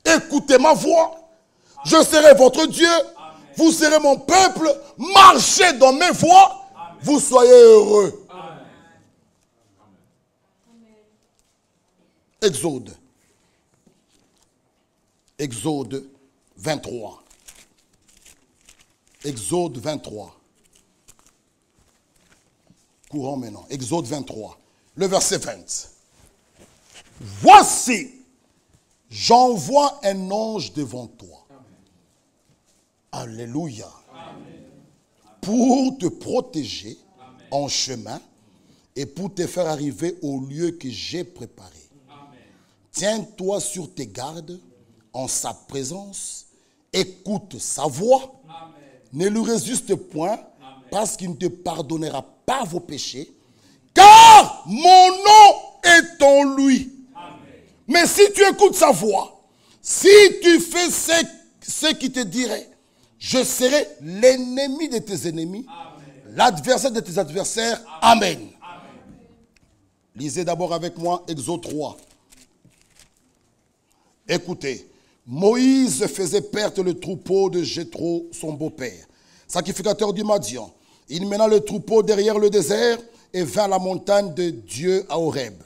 Écoutez ma voix. Je serai votre Dieu, amen. Vous serez mon peuple, marchez dans mes voies, amen. Vous soyez heureux. Amen. Exode. Exode 23. Exode 23. Courant maintenant. Exode 23, le verset 20. Voici, j'envoie un ange devant toi. Amen. Alléluia. Amen. Pour te protéger en chemin et pour te faire arriver au lieu que j'ai préparé. Tiens-toi sur tes gardes en sa présence, écoute sa voix, amen. Ne lui résiste point, amen. Parce qu'il ne te pardonnera pas vos péchés, car mon nom est en lui. Amen. Mais si tu écoutes sa voix, si tu fais ce qu'il te dirait, je serai l'ennemi de tes ennemis, l'adversaire de tes adversaires. Amen. Amen. Amen. Lisez d'abord avec moi Exode 3. Écoutez, Moïse faisait perdre le troupeau de Jéthro, son beau-père, sacrificateur du Madian. Il mena le troupeau derrière le désert et vint à la montagne de Dieu à Horeb.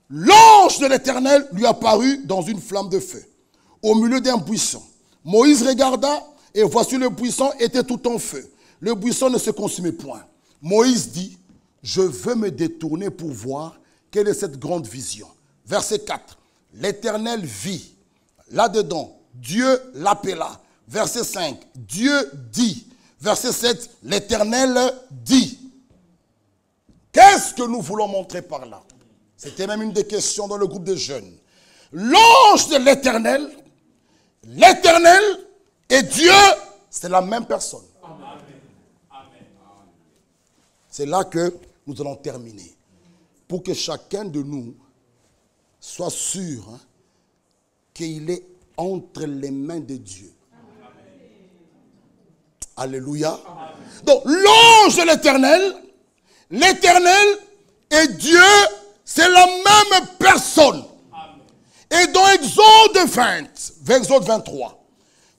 L'ange de l'Éternel lui apparut dans une flamme de feu, au milieu d'un buisson. Moïse regarda et voici le buisson était tout en feu. Le buisson ne se consumait point. Moïse dit, je veux me détourner pour voir quelle est cette grande vision. Verset 4. L'Éternel vit. Là-dedans, Dieu l'appela. Verset 5. Dieu dit. Verset 7. L'Éternel dit. Qu'est-ce que nous voulons montrer par là? C'était même une des questions dans le groupe de jeunes. L'ange de l'Éternel et Dieu, c'est la même personne. C'est là que nous allons terminer. Pour que chacun de nous soit sûr qu'il est entre les mains de Dieu. Alléluia. Donc, l'ange de l'Éternel et Dieu, c'est la même personne. Et dans Exode 23,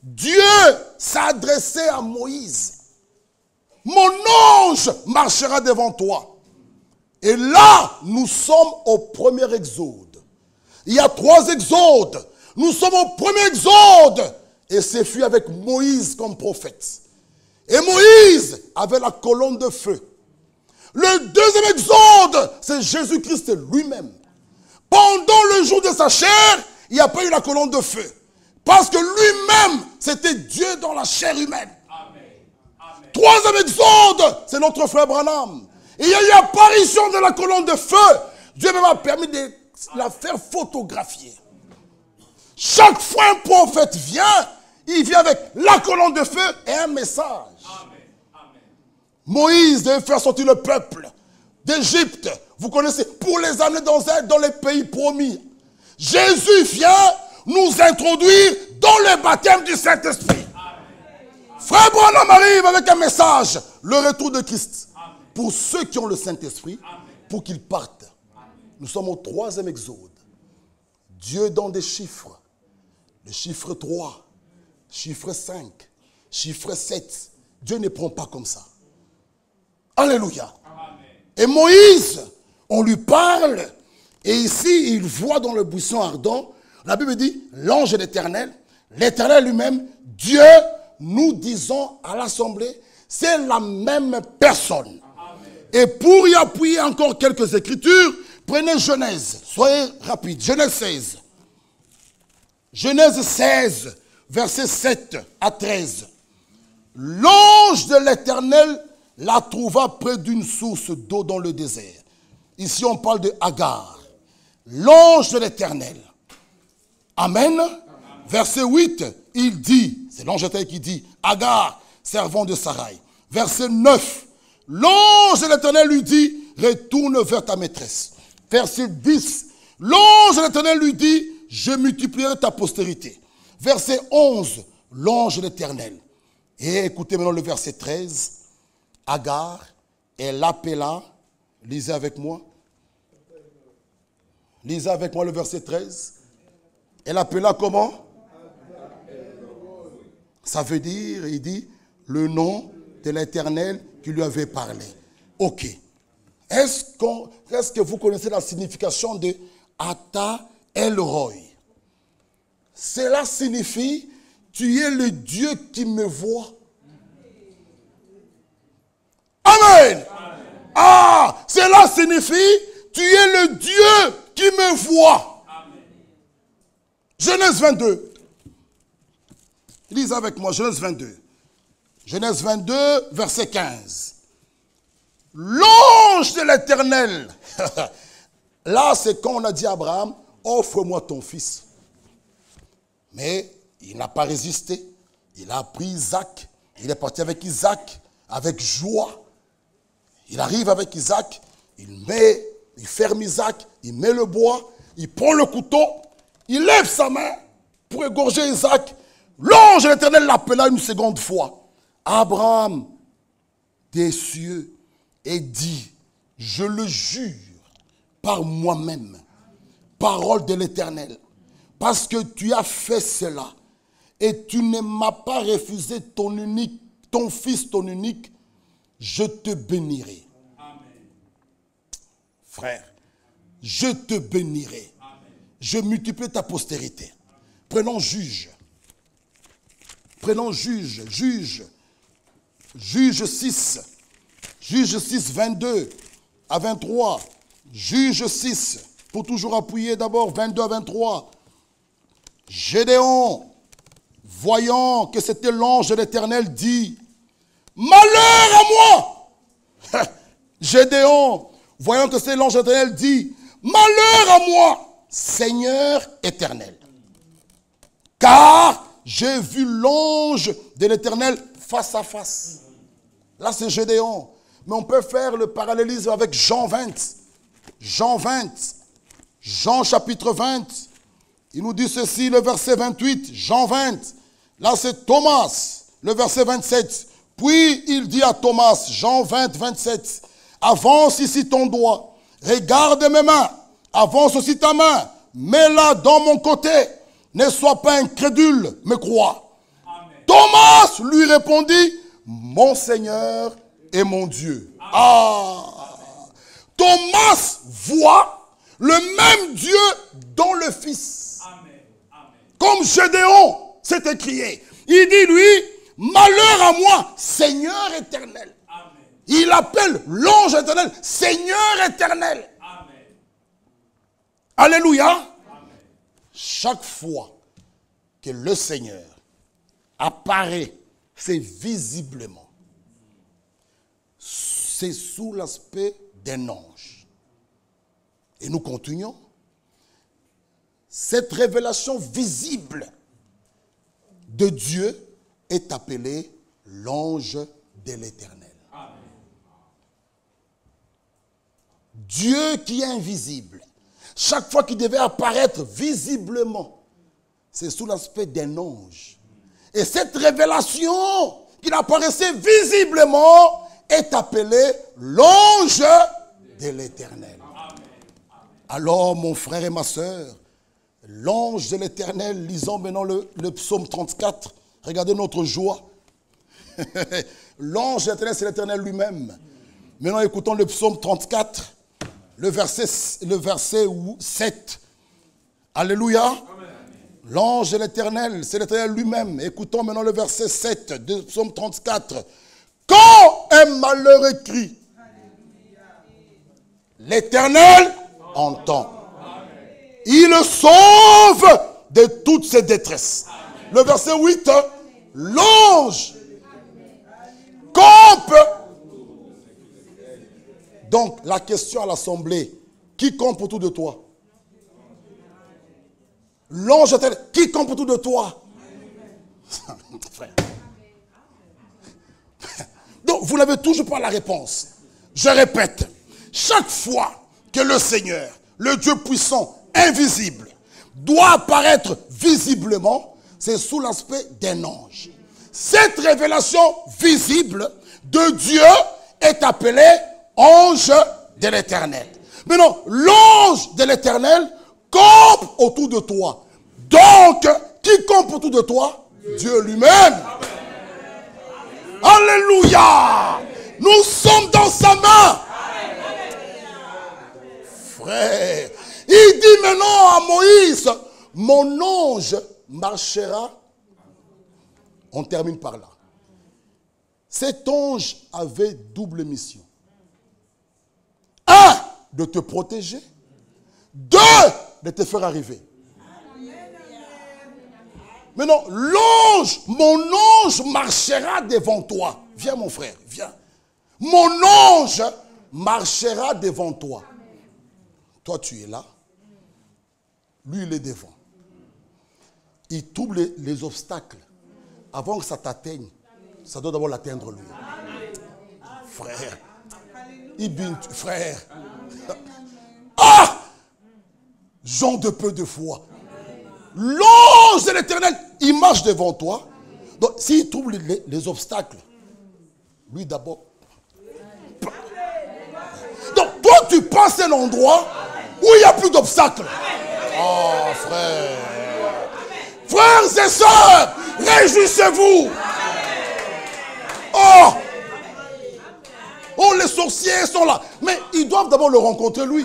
Dieu s'adressait à Moïse. Mon ange marchera devant toi. Et là, nous sommes au premier exode. Il y a 3 exodes. Nous sommes au premier exode. Et ce fut avec Moïse comme prophète. Et Moïse avait la colonne de feu. Le deuxième exode, c'est Jésus-Christ lui-même. Pendant le jour de sa chair, il n'y a pas eu la colonne de feu. Parce que lui-même, c'était Dieu dans la chair humaine. Amen. Troisième exode, c'est notre frère Branham. Et il y a eu l'apparition de la colonne de feu. Dieu m'a permis de la faire photographier. Chaque fois un prophète vient, il vient avec la colonne de feu et un message. Amen. Amen. Moïse devait faire sortir le peuple d'Égypte. Vous connaissez, pour les amener dans les pays promis. Jésus vient nous introduire dans le baptême du Saint-Esprit. Frère Branham arrive avec un message, le retour de Christ. Amen. Pour ceux qui ont le Saint-Esprit, pour qu'ils partent. Amen. Nous sommes au 3e exode. Dieu donne des chiffres. Le chiffre 3, chiffre 5, chiffre 7. Dieu ne prend pas comme ça. Alléluia. Amen. Et Moïse, on lui parle, et ici, il voit dans le buisson ardent, la Bible dit, l'ange de l'Éternel, l'Éternel lui-même, Dieu, nous disons à l'Assemblée, c'est la même personne. Amen. Et pour y appuyer encore quelques écritures, prenez Genèse, soyez rapide, Genèse 16. Genèse 16, versets 7 à 13. L'ange de l'Éternel la trouva près d'une source d'eau dans le désert. Ici, on parle de Agar. L'ange de l'Éternel. Amen. Amen. Verset 8, il dit, c'est l'ange de l'Éternel qui dit, Agar, servant de Sarai. Verset 9, l'ange de l'Éternel lui dit, retourne vers ta maîtresse. Verset 10, l'ange de l'Éternel lui dit, je multiplierai ta postérité. Verset 11, l'ange de l'Éternel. Et écoutez maintenant le verset 13. Agar, elle l'appela, lisez avec moi. Lisez avec moi le verset 13. Elle appela comment? Ça veut dire, il dit, le nom de l'Éternel qui lui avait parlé. Ok. Est-ce que vous connaissez la signification de Ata El-Roy? Cela signifie, tu es le Dieu qui me voit. Amen. Ah, cela signifie, tu es le Dieu qui me voit. Amen. Genèse 22. Lisez avec moi, Genèse 22. Genèse 22, verset 15. L'ange de l'Éternel. Là, c'est quand on a dit à Abraham, offre-moi ton fils. Mais il n'a pas résisté. Il a pris Isaac. Il est parti avec Isaac, avec joie. Il arrive avec Isaac. Il ferme Isaac. Il met le bois. Il prend le couteau. Il lève sa main pour égorger Isaac. L'ange de l'Éternel l'appela une seconde fois. Abraham, des cieux, et dit, je le jure par moi-même, parole de l'Éternel, parce que tu as fait cela, et tu ne m'as pas refusé ton fils, ton unique, je te bénirai. Amen. Frère, je te bénirai. Amen. Je multiplierai ta postérité. Prenons juge. Prenons juge. Juge 6. Juge 6, 22 à 23. Juge 6. Pour toujours appuyer d'abord 22 à 23. Gédéon, voyant que c'était l'ange de l'Éternel, dit, malheur à moi. Gédéon, voyant que c'était l'ange de l'Éternel, dit, malheur à moi, Seigneur éternel. Car j'ai vu l'ange de l'Éternel face à face. Là, c'est Gédéon. Mais on peut faire le parallélisme avec Jean 20. Jean 20. Jean chapitre 20. Il nous dit ceci, le verset 28. Jean 20. Là, c'est Thomas, le verset 27. Puis, il dit à Thomas, Jean 20, 27. Avance ici ton doigt. Regarde mes mains. Avance aussi ta main. Mets-la dans mon côté. Ne sois pas incrédule, mais crois. Amen. Thomas lui répondit, mon Seigneur et mon Dieu. Amen. Ah! Thomas voit le même Dieu dans le Fils. Amen. Amen. Comme Gédéon s'est écrié. Il dit lui, malheur à moi, Seigneur éternel. Amen. Il appelle l'ange éternel, Seigneur éternel. Amen. Alléluia. Chaque fois que le Seigneur apparaît, c'est visiblement. C'est sous l'aspect d'un ange. Et nous continuons. Cette révélation visible de Dieu est appelée l'ange de l'Éternel. Dieu qui est invisible. Chaque fois qu'il devait apparaître visiblement, c'est sous l'aspect d'un ange. Et cette révélation qu'il apparaissait visiblement est appelée l'ange de l'Éternel. Alors, mon frère et ma soeur, l'ange de l'Éternel, lisons maintenant le psaume 34. Regardez notre joie. L'ange de l'Éternel, c'est l'Éternel lui-même. Maintenant, écoutons le psaume 34. Le verset 7. Alléluia. L'ange de l'Éternel, c'est l'Éternel lui-même. Écoutons maintenant le verset 7 de Psaume 34. Quand un malheureux crie, l'Éternel entend. Il le sauve de toutes ses détresses. Le verset 8. L'ange campe. Donc, la question à l'assemblée, qui campe autour de toi? L'ange éternel, qui campe autour de toi? Frère. Donc, vous n'avez toujours pas la réponse. Je répète, chaque fois que le Seigneur, le Dieu puissant, invisible, doit apparaître visiblement, c'est sous l'aspect d'un ange. Cette révélation visible de Dieu est appelée ange de l'Éternel. Maintenant, l'ange de l'Éternel campe autour de toi. Donc, qui campe autour de toi? Dieu lui-même. Alléluia. Nous sommes dans sa main. Frère, il dit maintenant à Moïse, mon ange marchera. On termine par là. Cet ange avait double mission. de te protéger. 2, de te faire arriver. Maintenant, l'ange, mon ange marchera devant toi. Viens mon frère, viens. Mon ange marchera devant toi. Toi, tu es là. Lui, il est devant. Il trouble les obstacles. Avant que ça t'atteigne, ça doit d'abord l'atteindre lui. Frère. Frère. Ah! Gens de peu de foi. L'ange de l'Éternel, il marche devant toi. Donc, s'il trouve les obstacles, lui d'abord. Donc, toi, tu passes un endroit où il n'y a plus d'obstacles. Oh, frère. Frères et sœurs, réjouissez-vous. Oh! Oh, les sorciers sont là. Mais ils doivent d'abord le rencontrer, lui.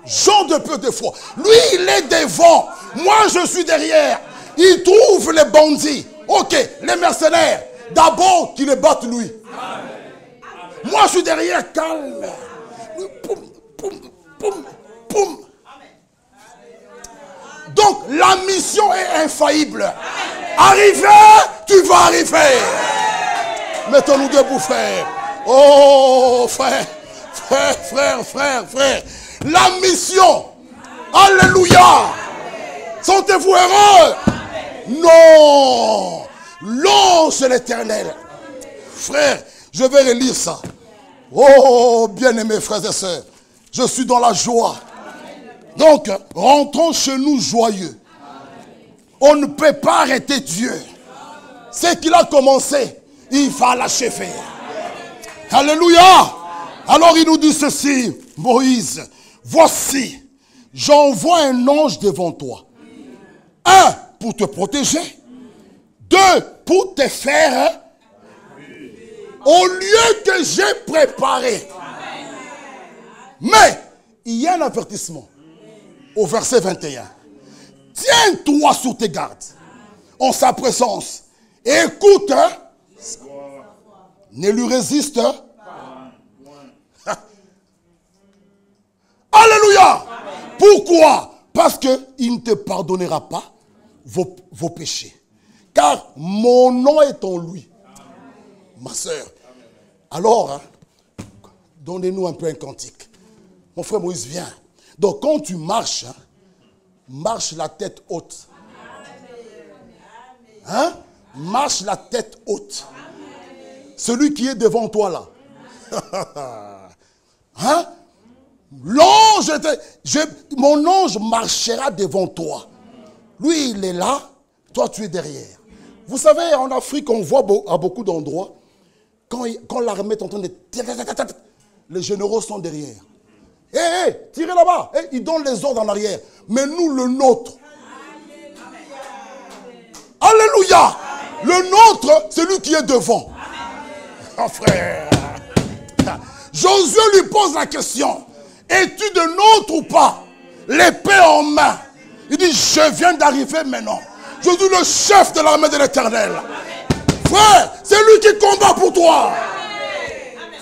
Gens de peu de foi. Lui, il est devant. Moi, je suis derrière. Il trouve les bandits. Ok, les mercenaires. D'abord, qu'ils les battent, lui. Moi, je suis derrière, calme. Poum, poum, poum, poum. Donc, la mission est infaillible. Arriver, tu vas arriver. Mettons-nous debout, frère. Oh, frère, frère. La mission. Alléluia. Sentez-vous heureux? Non. L'ange de l'Éternel. Frère, je vais relire ça. Oh, bien-aimés frères et sœurs. Je suis dans la joie. Donc, rentrons chez nous joyeux. On ne peut pas arrêter Dieu. Ce qu'il a commencé, il va l'achever. Alléluia. Alors il nous dit ceci, Moïse, voici, j'envoie un ange devant toi. 1, pour te protéger. 2, pour te faire au lieu que j'ai préparé. Mais, il y a un avertissement. Au verset 21. Tiens-toi sur tes gardes. En sa présence. Écoute. Ne lui résiste. Alléluia. Pourquoi? Parce qu'il ne te pardonnera pas vos péchés. Car mon nom est en lui. Ma soeur. Alors, donnez-nous un peu un cantique. Mon frère Moïse, viens. Donc quand tu marches, marche la tête haute. Hein? Marche la tête haute. Celui qui est devant toi là. Hein? L'ange, mon ange marchera devant toi. Lui, il est là, toi, tu es derrière. Vous savez, en Afrique, on voit à beaucoup d'endroits, quand l'armée est en train de... Les généraux sont derrière. Hé, tirez là-bas. Ils donnent les ordres en arrière. Mais nous, le nôtre. Alléluia. Le nôtre, c'est lui qui est devant. Oh, frère. Josué lui pose la question. Es-tu de nôtre ou pas? L'épée en main. Il dit, je viens d'arriver maintenant. Je suis le chef de l'armée de l'Éternel. Frère, c'est lui qui combat pour toi.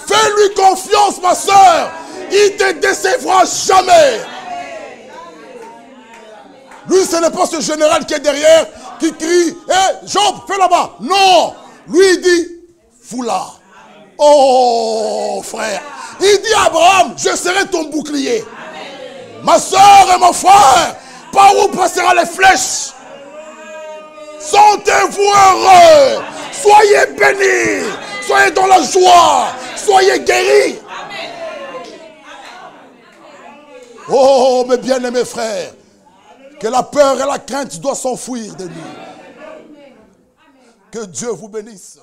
Fais-lui confiance, ma soeur. Il ne te décevra jamais. Lui, ce n'est pas ce général qui est derrière, qui crie, hé, Job, fais là-bas. Non. Lui, il dit, foula. Oh, frère. Il dit à Abraham, je serai ton bouclier. Ma soeur et mon frère, par où passeront les flèches? Sentez-vous heureux. Soyez bénis. Soyez dans la joie. Soyez guéris. Oh, mes bien-aimés frères, que la peur et la crainte doivent s'enfuir de nous. Que Dieu vous bénisse.